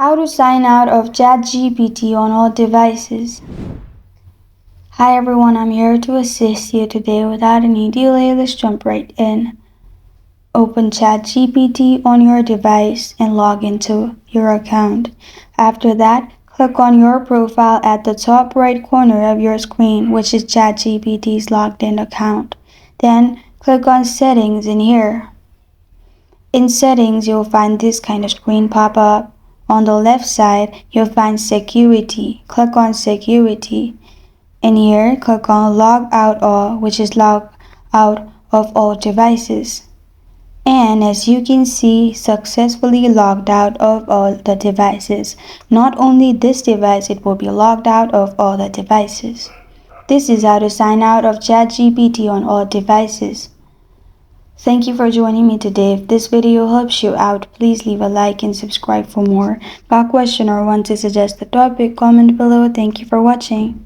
How to sign out of ChatGPT on all devices. Hi everyone, I'm here to assist you today without any delay. Let's jump right in. Open ChatGPT on your device and log into your account. After that, click on your profile at the top right corner of your screen, which is ChatGPT's logged in account. Then click on Settings in here. In Settings, you'll find this kind of screen pop up. On the left side, you'll find Security. Click on Security. In here, click on Log Out All, which is log out of all devices. And as you can see, successfully logged out of all the devices. Not only this device, it will be logged out of all the devices. This is how to sign out of ChatGPT on all devices. Thank you for joining me today. If this video helps you out, please leave a like and subscribe for more. Got a question or want to suggest a topic? Comment below. Thank you for watching.